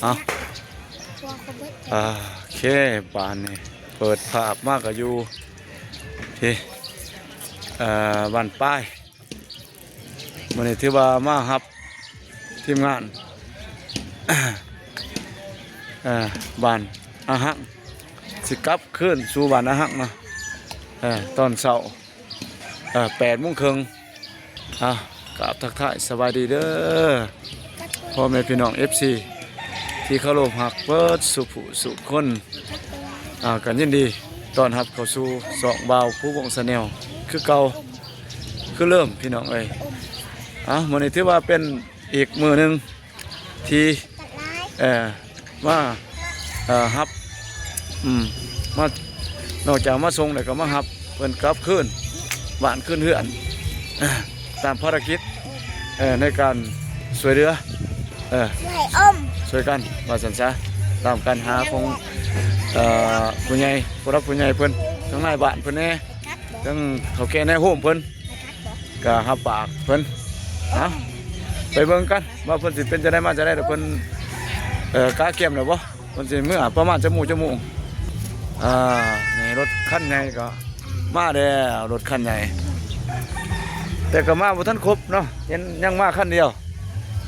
เอาโอเคบ้านนี่เปิดภาพมากกับอยู่ที่บ้านป้ายวันนี้ที่ว่ามาครับทีมงานบ้านอาหักสิกลับขึ้นสู่บ้านอาหักนะตอนเช้า8:30กราบทักทายสบายดีเด้อพ่อแม่พี่น้อง FC ที่เคารพรักเบิดสุผู้สุคนกันยินดีตอนรับเข้าสู่สองบ่าวผู้วงสแนลคือเก่าคือเริ่มพี่น้องเอ้ยมื้อนี้ถือว่าเป็นอีกมื้อหนึงที่มาฮับมานอกจากมาส่งแล้วก็มาฮับเพิ่นกลับคืนบ้านคืนเฮือนตามภารกิจในการช่วยเหลือช่วยกันว่าสันซะตามการหาของผู้ใหญ่ผู้รับผู้ใหญ่เพิ่นทั้งนายบ้านเพิ่นแน่ทั้งเขาแก่ในโฮมเพิ่นก็รับปากเพิ่นไปเบิ่งกันว่าเพิ่นสิเป็นจะได้มาจะได้แต่เพิ่นกาเก็บแล้วบ่เพิ่นสิเมื่อประมาณชั่วโมงในรถคันใหญ่ก็มาแล้วรถคันใหญ่แต่ก็มาบ่ทันครบเนาะยังมาคันเดียว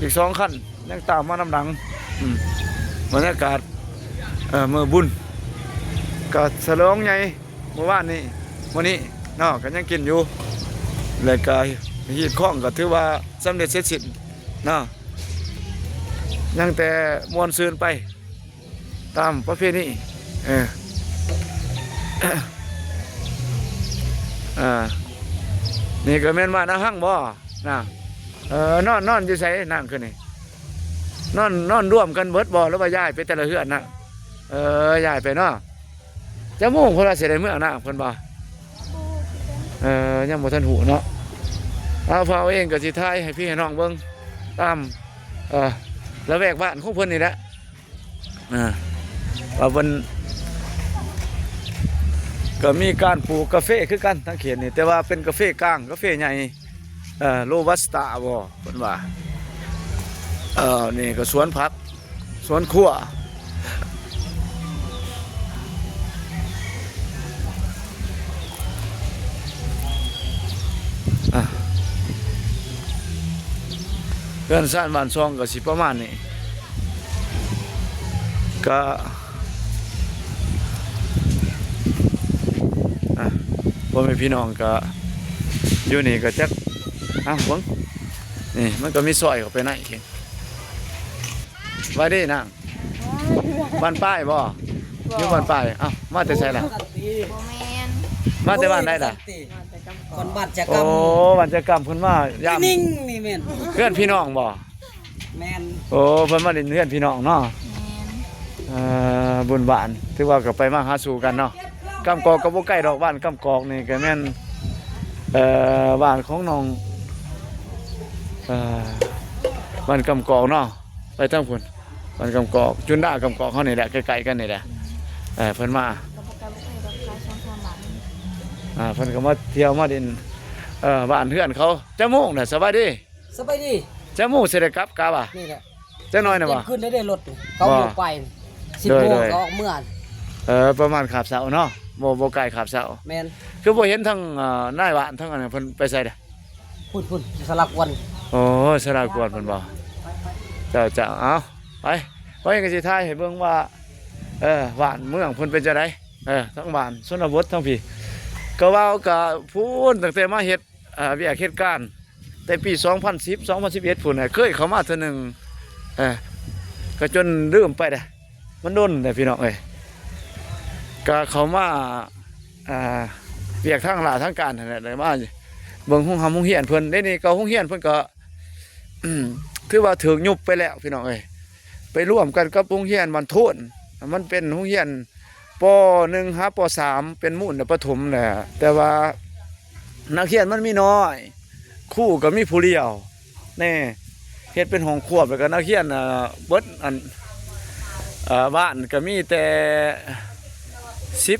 อีก2คันยังตามมานำหลังบรรยากาศเมื่อบุญก็ฉลองใหญ่เมื่อวานนี้วันนี้เนาะก็ยังกินอยู่เลยก็ฮีดข้องก็ถือว่าสำเร็จเสร็จสิ้นเนาะยังแต่มวลซืนไปตามประเพณีนี่ก็แม่นมานะหั่งบ่นะนอนอยู่ไสนั่งขึ้นนี่นอนร่วมกันเบิดบ่แล้วว่าย้ายไปแต่ละเฮือนน่ะย้ายไปเนาะจะโมงเพิ่นว่าสิได้มื้อน่ะเพิ่นบ่ยังบ่ทันหูเนาะเอาพาเองก็สิถ่ายให้พี่ให้น้องเบิ่งตามละแวกบ้านของเพิ่นนี่แหละว่าเพิ่นก็มีการปลูกกาแฟคือกันทั้งเขตนี่แต่ว่าเป็นกาแฟกลางกาแฟใหญ่โรบัสต้าบ่เพิ่นว่านี่ก็สวนผักสวนครัวเพื่อนซ่านบ้านซองก็สิประมาณนี้ก็พ่อแม่พี่น้องก็อยู่นี่ก็จักหวังนี่มันก็มีซอยเข้าไปไหนเองไว้ดินางบ้านป้ายบ่อยู่บ้านป้ายมาแต่ไสล่ะมาแต่บ้านได้ล่ะคนบ้านจักรรมบ้านจักรรมเพิ่นมายามนิ่งนี่แม่นเพื่อนพี่น้องบ่แม่นเพิ่นมาเล่นเพื่อนพี่น้องเนาะบุญบ้านถือว่าก็ไปมาหาสู่กันเนาะกำกอกก็บ่ใกล้ดอกบ้านกำกอกนี่ก็แม่นบ้านของน้องบ้านกำกอกเนาะไปทั้งพุ่นบ้านกำกอกจุนดากำกอกเฮานี่แหละใกล้ๆกันนี่แหละเพิ่นมาเพิ่นก็มาเที่ยวมาดินบ้านเพื่อนเขาจะโมงน่ะสบายดีจะโมงสิได้กลับกะบ่นี่แหละจะน้อยน่ะบ่ขึ้นได้รถเขาอยู่ไป10 โมงก็ออกเมื่อประมาณขาบเสาเนาะบ่ไกลขาบเสาแม่นคือบ่เห็นทั้งนายบ้านทั้งอันนั้นเพิ่นไปไสเด้อพุ่นสลักวันสลักวันเพิ่นบ่เจ้าเอาไปก็สิถ่ายให้เบิ่งว่าบ้านเมืองเพิ่นเป็นจังได๋ทั้งบ้านชนบททั้งพี่ก็ว่าก็พูนตั้งแต่มาเฮ็ดเวียกเฮ็ดการแต่ปี2010 2011พุ่นเคยเข้ามาเทื่อนึงก็จนลืมไปเด้อมันโดนเด้อพี่น้องเอ้ยก็เข้ามาเวียกทางหลาทางการนั่นแหละได้มาเบิ่งห้องเฮียนเพิ่นได้นี่ก็ห้องเฮียนเพิ่นก็ถือว่าถูกยุบไปแล้วพี่น้องเอ้ยไปร่วมกันกับโรงเรียนบ้านโทนมันเป็นโรงเรียนป.1 ป.3 เป็นมุ่นประถมแหละแต่ว่านักเรียนมันมีน้อยครูก็มีผู้เดียวแน่เฮ็ดเป็นห้องควบแล้วก็นักเรียนเบิดอันบ้านก็มีแต่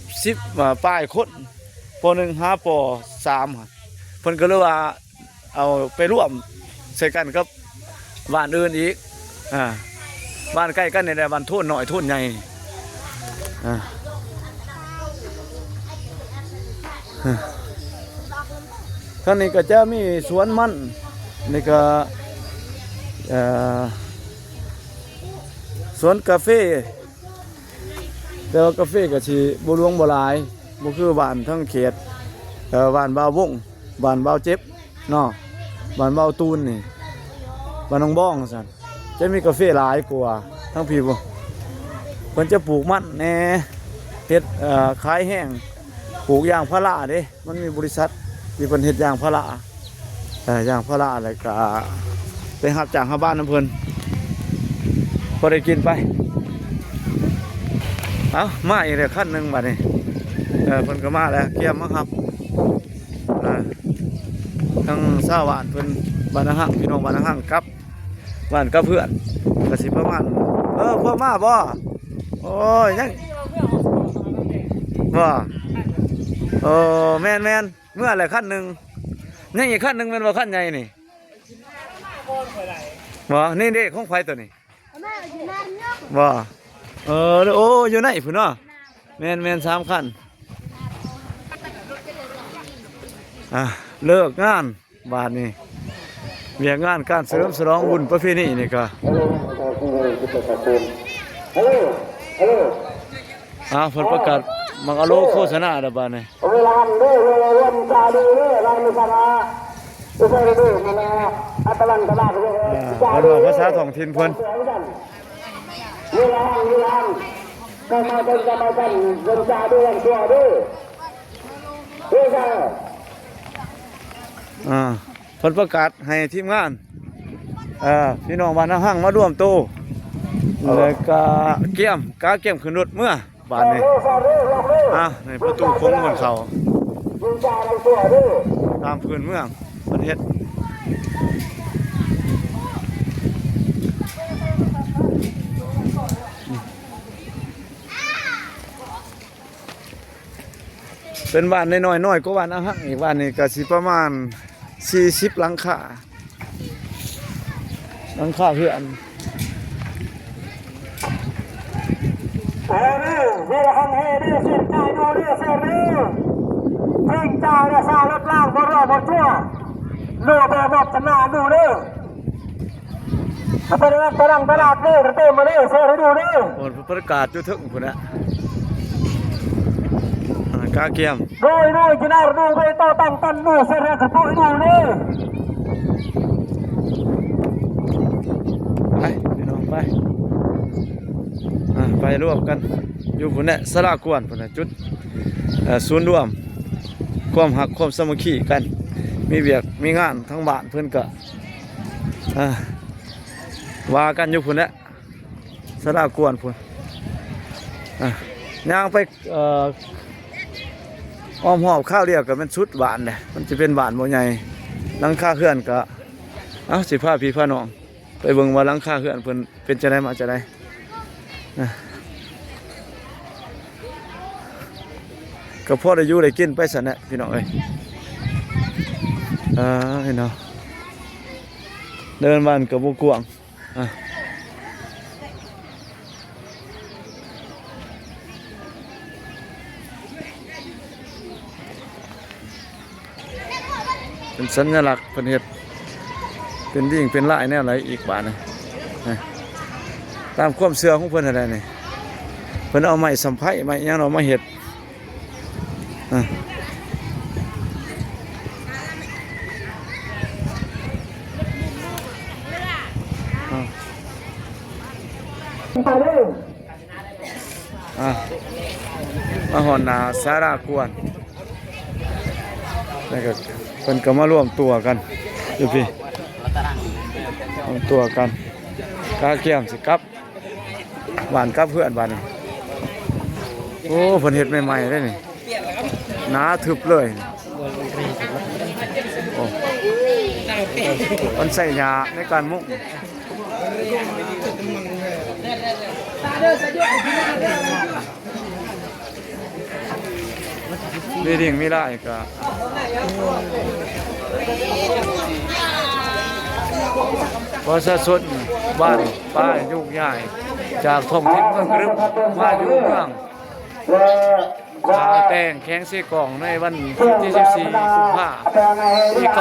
10ปลายคนป.1 ป.3 เพิ่นก็เลยว่าเอาไปร่วมใส่กันกับบ้านอื่นอีก บ้านใกล้กันนี่แหละบ้านโทนน้อยโทนใหญ่อ่าท่างนี้ก็จะมีสวนมันนี่ก็สวนกาแฟแต่ว่ากาแฟก็สิบ่หลวงบ่หลายบ่คือบ้านทั้งเขตบ้านบ่าววงบ้านบ่าวเจ็บเนาะบ้านบ่าวตูนนี่บ้านหนองบ้องซั่นจะมีกาแฟหลายกว่าทั้งพี่บ่เพิ่นจะปลูกมันแหน่เฮ็ดขายแห้งปลูกยางพาราเด้มันมีบริษัทที่เพิ่นเฮ็ดยางพารายางพาราแล้วก็ไปรับจ้างชาวบ้านนำเพิ่นพอได้กินไปเอามาอีกแล้วคันหนึงบัดนี้เพิ่นก็มาแล้วเกี่ยมมาครับทั้งชาวบ้านเพิ่นบ้านหังพี่น้องบ้านหังกับบ้านกับเพื่อนก็สิประมาณพวกมาบ่โอ้ยยังบ่แม่นเมื่อไรขั้นหนึ่งนี่อีกขั้นหนึ่งเป็นว่าขั้นใหญ่นี่บ่นี่เด็กของไฟตัวนี้บ่โอ้อยู่ไหนพุ่นเนาะแม่น3ขั้นเลิกงานบาดนี้เวียงงานการเสริมฉลองบุญประเพณีนี่ก็ผลประกาศมังอโลโฆษณาดบานี่เวลาเด้อเวลาเรียนจาดีเด้อลานมิสราจะใช่เด้อมันอัตลันตลาดเด้อภาษาท้องถิ่นเพิ่นเวลาก็มาเป็นกันเรียนจาดีเรียนตัวเด้อเด้อผลประกาศให้ทีมงานพี่น้องบ้านห้างมาร่วมโตแล้วก็เกี่ยมขึ้นรถเมื่อบานนี้ในประตูโค้งบนเขาตามพื้นเมืองประเทศเป็นบ้านน้อยก็บ้านอาหังอีกบ้านนี้ก็สิประมาณ40หลังคาเพื่อนเวลาเฮเรียเสียใจดูเรียเสียรีเพ่งใจเรียสาวรถล่างบนรอบนชั่วดูแบบจะนาดูเด้อเป็นตารางตลาดเด้อเต็มมาเด้อเสียให้ดูเด้อผลประกาศจุดถึงคนละกาเกียมดูกินอะไรดูไปต่อตั้งดูเสียให้กระตุ้นดูเด้อไปพี่น้องไปร่วมกันอยู่พุ่นน่ะสลากวนพุ่นน่ะจุดศูนย์รวมความหักความสามัคคีกันมีเวียกมีงานทั้งบ้านเพื่อนก็ว่ากันอยู่พุ่นน่ะสลากวนพุ่นย่างไปอ้อมหอบข้าวเรียกก็เป็นชุดหวานเลยมันจะเป็นหวานบ่ใหญ่หลังคาเขื่อนก็สิพาพี่พาน้องไปเบิ่งว่าหลังคาเขื่อนเพิ่นเป็นจะได้มาจะได้ก็พอได้อยู่ได้กินไปสันแหละพี่น้องเอ้ยพี่น้องเดินบ้านกับบุกวงเป็นสัญลักษณ์เพิ่นเฮ็ดเป็นดิ่งเป็นลายแนวอะไรอีกบ้านนึงตามความเชื่อของเพิ่นอะไรนี่เพิ่นเอาไม้สัมไผ่ไม้ยังเอามาเฮ็ดมาหอนนาสารากวนนี่ก็เพิ่นก็มาร่วมตัวกันดูพี่ร่วมตัวกันกาเกี่ยมสิกับหวานกับเพื่อนบ้านนี่โอ้เพิ่นเฮ็ดใหม่ๆได้นี่หนาทึบเลยโอ้มันใส่ยาในการมุกมีดิ่งมีไล่ก็พอสะสด บ้านป้ายยุ่งใหญ่จากท้องถิ่นเมืองกรึบมาอยู่เมืองขาแต่งแข้งซีกล่องในวันที่14กุมภาพันธ์ที่97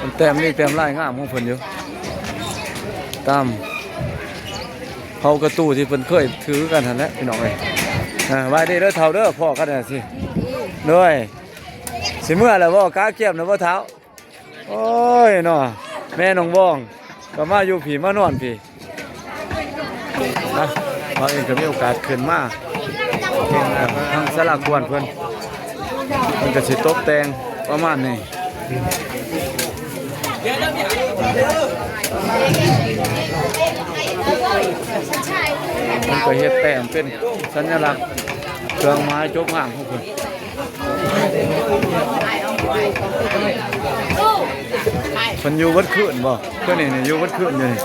มันแต้มนี่แต้มลายงามของเพิ่นอยู่ตามเผากระตู้ที่เพิ่นเคยถือกันหั่นแหละพี่น้องเอ้ยไว้เด้อเฒ่าเด้อพ่อกันน่ะสิด้วยสิเมื่อแล้วบ่กาเกียมน่ะบ่เฒ่าโอ้ยเนาะแม่น้องบ้องก็มาอยู่ผีมานอนพี่นะเราเองก็มีโอกาสขึ้นมาทางสลากวนเพิ่นมันก็สิตกแต่งประมาณนี้มันก็เฮ็ดแต้มเป็นสัญลักษณ์เครื่องไม้จบงามของเพิ่นเพิ่นอยู่วัดคืนบ่เพิ่นนี่อยู่วัดคืนอยู่นี่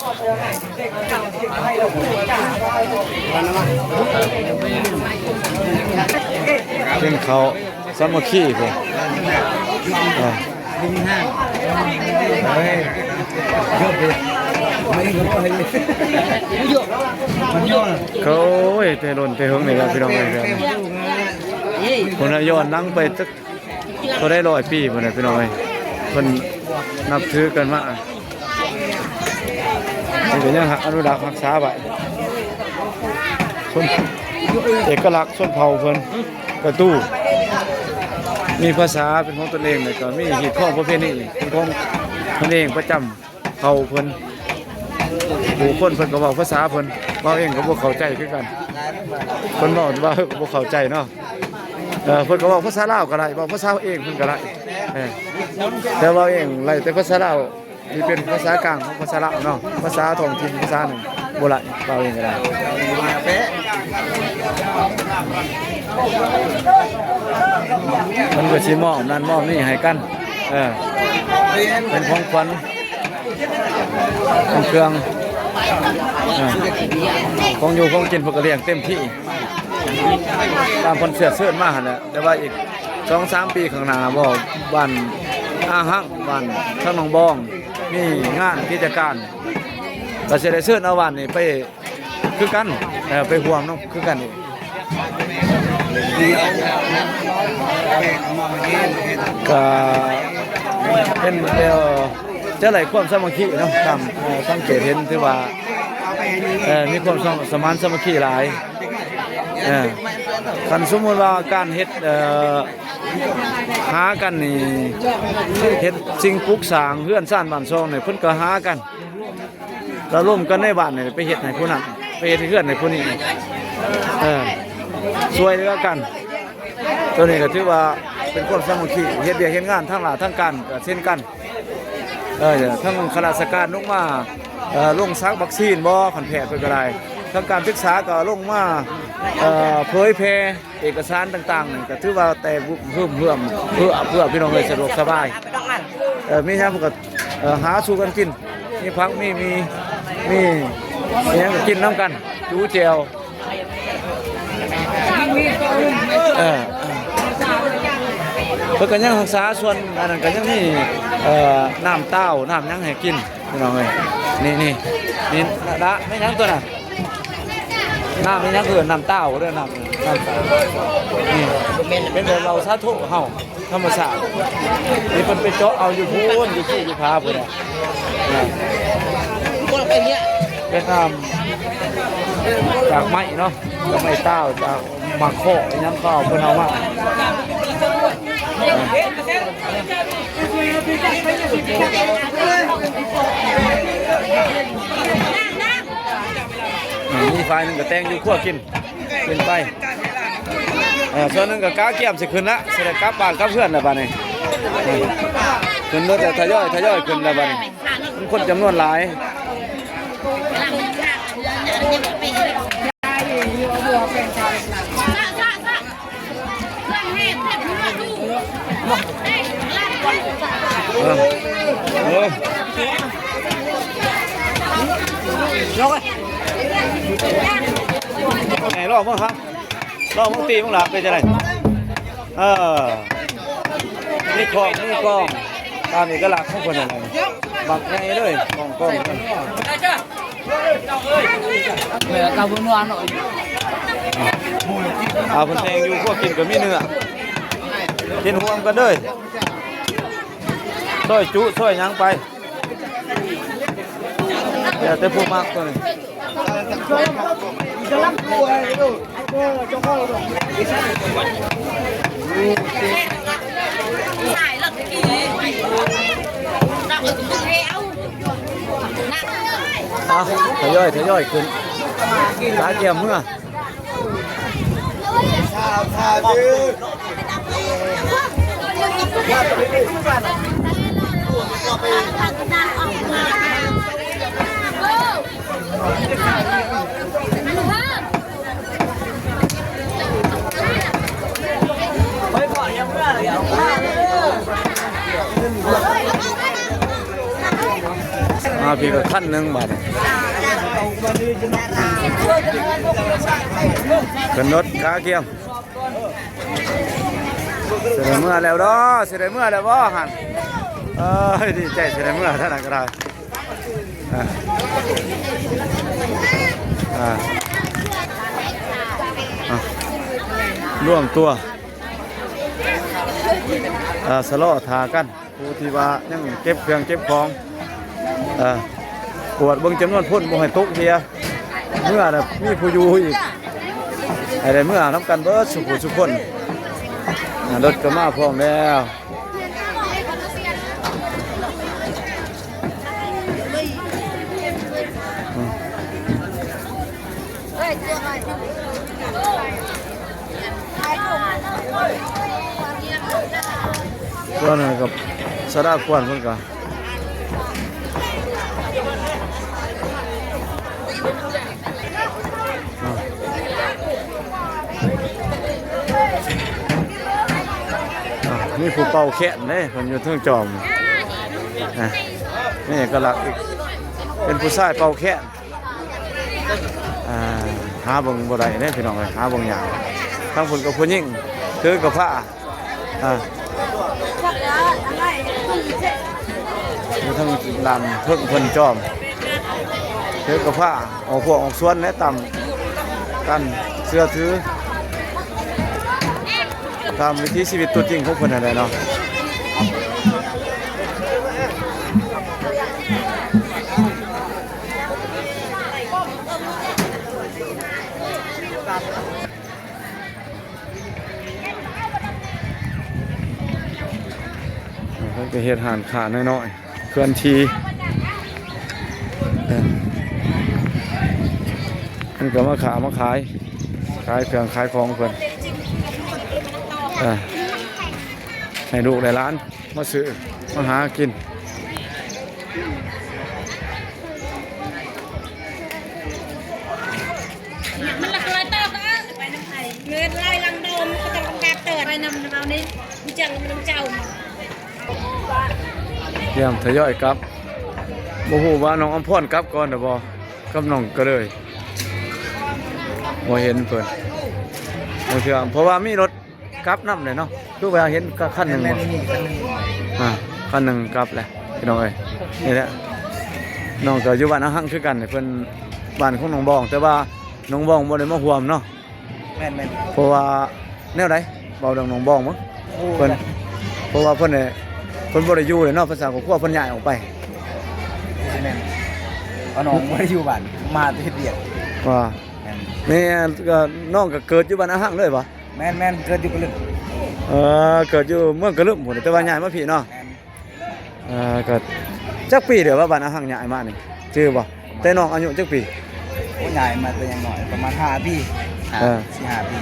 เป็นเขาสามัคคีเพิ่นเขาเตะล้นเตะหึงนี่ครับพี่น้องเอ้ยคนย้อนนั่งไปสักเขาได้100 ปีพุ่นน่ะพี่น้องเอ้ยเพิ่นนับถือกันมานี่ก็ยังอนุรักษ์รักษาไว้คนเอกลักษณ์ชนเผ่าเพิ่นกระตู้มีภาษาเป็นของตนเองเลยก็มีหีบข้องประเพณีเป็นของตนเองประจำเผ่าเพิ่นผู้คนเพิ่นก็เว้าภาษาเพิ่นเว้าเองก็บ่เข้าใจคือกันเพิ่นเว้าว่าบ่เข้าใจเนาะเพิ่นก็เว้าภาษาลาวก็ได้เว้าภาษาเองเพิ่นก็ได้แต่เว้าเองไล่แต่ภาษาลาวที่เป็นภาษากลางของภาษาลาวเนาะภาษาท้องถิ่นภาษาหนึ่งบ่ไล่เว้าเองก็ได้มันก็สิมอบนั่นมอบนี่ให้กันเป็นของขวัญของเครื่องของอยู่ของกินพวกก็เลี้ยงเต็มที่ตามคนเสือเสื้อมาหั่นแหละแต่ว่าอีก 2-3 ปีข้างหน้าบ่บ้านอาหังบ้านทางหนองบองมีงานกิจการก็สิได้เชิญเอาวันนี้ไปคือกันไปร่วมเนาะคือกันก็เป็นจะไหลความสามัคคีเนาะตามสังเกตเห็นที่ว่ามีความสมานสามัคคีหลายคันสมมุติว่าการเฮ็ดหากันนี่เฮ็ดสิ่งปลูกสร้างเรือนซ่านบ้านช่องนี่เพิ่นก็หากันแล้วร่วมกันในบ้านนี่ไปเฮ็ดให้ผู้นั้นไปเฮ็ดให้เรือนให้ผู้นี้ช่วยเหลือกันตัวนี้ก็ถือว่าเป็นความสามัคคีเฮ็ดเวียกเฮ็ดงานทั้งหลายทั้งการก็เช่นกันทั้งข้าราชการลงมาลงซักวัคซีนบ่คันแพทย์เพิ่นก็ได้ทั้งการศึกษาก็ลงมาเผยแพร่เอกสารต่างๆนี่ก็ถือว่าแต่เพื่อพี่น้องเลยสะดวกสบายมีหยังก็หาสู่กันกินมีพักมีหยังก็กินน้ำกันจูแจวเพิ่นก็ยังรักษาส่วนอันนั้นก็ยังมีน้ำเต้าน้ำหยังให้กินพี่น้องเอ้ยนี่ละไม่หยังตัวน่ะน้ำไม่หยังคือน้ำเต้าเด้อน้ำนี่เป็นแบบเราสาธุเฮาธรรมชาตินี่เพิ่นไปเจาะเอาอยู่พูนอยู่ที่อยู่พาพุ่นน่ะเป็นน้ำจากไม้เนาะจากไม้เต้าจากหมากข้อหยังก็เอาเพิ่นเอามามีไฟนึงก็แต่งอยู่ขั้วกินไปส่วนนึงก็กาเกียมสิขึ้นละสิได้กลับบ้านกับเพื่อนแล้วบัดนี้ขึ้นรถแต่ทยอยขึ้นแล้วบัดนี้มันคนจำนวนหลาย เออ ยกไป ไหนลองมั้งครับลองมั้งตีมั้งหลับไปจะไหนนี่คลองนี่กล้องตามเอกลักษณ์ของคนอะไรบักไงเลยกล้อง เหลือกระบุนวานหน่อย เพิ่นแทงอยู่พวกกินก็มีเนื้อกินห่วมกันเลยซอยจุซอยหยังไปเดี๋ยวแต่ผู้มากตัวนี้ทยอยขึ้นตาเกียมเมื่อพี่ก็ขั้นหนึ่งบาทขึ้นรถขาเกียมเสด็จเมื่อแล้วดอเสด็จเมื่อแล้วบ่หันดีใจเสด็จเมื่อท่านก็ได้ร่วมตัวสโลทากันผู้ที่ว่ายังเก็บเครื่องเก็บของปวดเบิ่งจำนวนพ่นบ่ให้ตกเทียเมื่อน่ะมีผู้อยู่อีกอะไรเมื่อน้ำกันเบิดสุขคนรถก็มาพร้อมแล้วก็นั่นกับสระกวนเพิ่นก็นี่ผู้เป่าแขนเนี่ยคนอยู่เทิงจอมนี่ก็หลักอีกเป็นผู้ชายเป่าแขนหาเบิ่งบ่ได้เนี่ยพี่น้องเลยหาเบิ่งอย่างทั้งคนกับผู้หญิงถือกับผ้าอยู่ทั้งลำเพิ่งคนจอมถือกับผ้าออกพวกออกสวนเนี่ยต่ำกันเสื้อถือตามวิถีชีวิตตัวจริงของคนอะไรเนาะเขาจะเฮ็ดหานขาน้อยๆเคลื่อนที่มันก็มาขายเครื่องขายของเพิ่นให้ลูกในร้านมาซื้อมาหากินมันละลายเต้าก็ไปน้ำไผ่เงินไล่ลังโดมก็จะกำเติร์ดไปนำเรานี้มีจังมันเจ้าเยี่ยมทยอยกลับบ่ฮู้ว่าน้องอำพรกลับก่อนหรือบ่กับน้องก็เลยบ่เห็นเพิ่นบ่เชื่อเพราะว่ามีรถกลับนำเลยเนาะคือว่าเห็นคันหนึงบ่คันหนึงกลับแหละพี่น้องเอ้ยนี่แหละน้องก็อยู่บ้านอาหังคือกันเพิ่นบ้านของน้องบองแต่ว่าน้องบองบ่ได้มาร่วมเนาะแม่นเพราะว่าแนวใดเว้าเรื่องน้องบองมั้งเพิ่นเพราะว่าเพิ่นเนี่ยเพิ่นบ่ได้อยู่เลยเนาะภาษาครอบครัวเพิ่นย้ายออกไปแม่นเอาน้องบ่ได้อยู่บ้านมาเฮ็ดเวียกว่าแม่ก็น้องก็เกิดอยู่บ้านอาหังเลยบ่แม่นเกิดอยู่กะลึกเกิดอยู่เมืองกะลึกพุ่นแต่ว่าย้ายมาพี่เนาะก็จักปีเด้อว่าบ้านอาหังย้ายมานี่ชื่อบ่แต่น้องอายุจักปีย้ายมาแต่ยังน้อยประมาณ5ปี4-5 ปี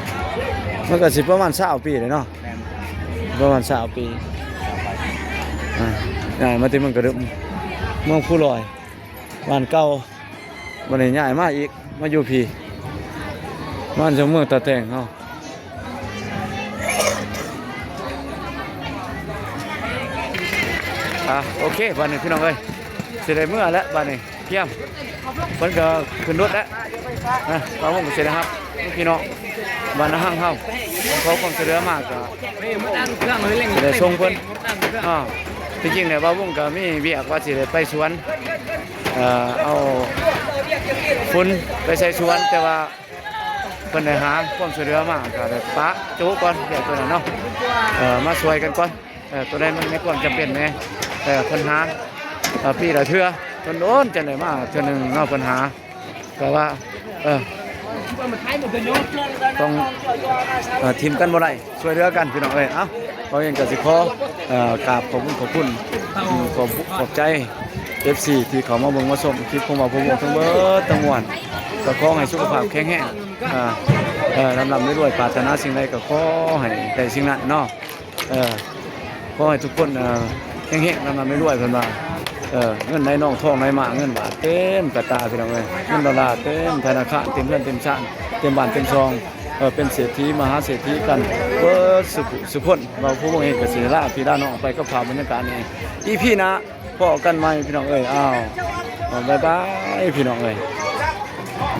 มันก็สิประมาณ20ปีเลยเนาะประมาณ20ปีย้ายมาที่เมืองกะลึกเมืองผู้ลอยบ้านเก่าวันนี้ย้ายมาอีกมาอยู่พี่บ้านเมืองตะแตงเฮา โอเคบ้านนี้พี่น้องเอ้ยสิได้เมื่อแล้วบ้านนี้เพียมเพิ่นก็ขึ้นรถแล้วเราผมก็เสร็จแล้วครับพี่น้องบ้านนาห้างเฮาเขาความเสือมากก็ได้ส่งเพิ่นที่จริงเนี่ยบ่าววงก็มีเวียกว่าสิได้ไปสวนเอาฝุ่นไปใส่สวนแต่ว่าเพิ่นได้หาความเสือมากก็ได้ปะจุก่อนเดี๋ยวตัวนั้นเนาะมาช่วยกันก่อนตัวใดมันมีความจำเป็นแน่เพิ่นหาปีละเทื่อเพิ่นโอนจังได๋มาเทื่อนึงเนาะเพิ่นหาก็ว่าต้องทีมกันบ่ได้ช่วยเหลือกันพี่น้องเอ้ยเอ้าเราเองก็สิขอกราบขอบคุณขอบใจ FC ที่เขามาเบิ่งมาชมคลิปของเราผมทั้งเบิดทั้งมวลก็ขอให้สุขภาพแข็งแรงลำด้วยปรารถนาสิ่งใดก็ขอให้ได้สิ่งนั้นเนาะขอให้ทุกคนแข็งแรงลำด้วยเพิ่นว่าเงินในน้องทองในหมาเงินบาทเต็มกระตาพี่น้องเอ้ยเงินดอลลาร์เต็มธนาคารเต็มเงินเต็มชาติเต็มบ้านเต็มซองเป็นเศรษฐีมหาเศรษฐีกันเบิดสุขคนเราผู้บ่เห็นก็สิลาพี่น้องไปกับภาพบรรยากาศนี้อีพี่นะพอกันใหม่พี่น้องเอ้ยอ้าวบ๊ายบายพี่น้องเอ้ย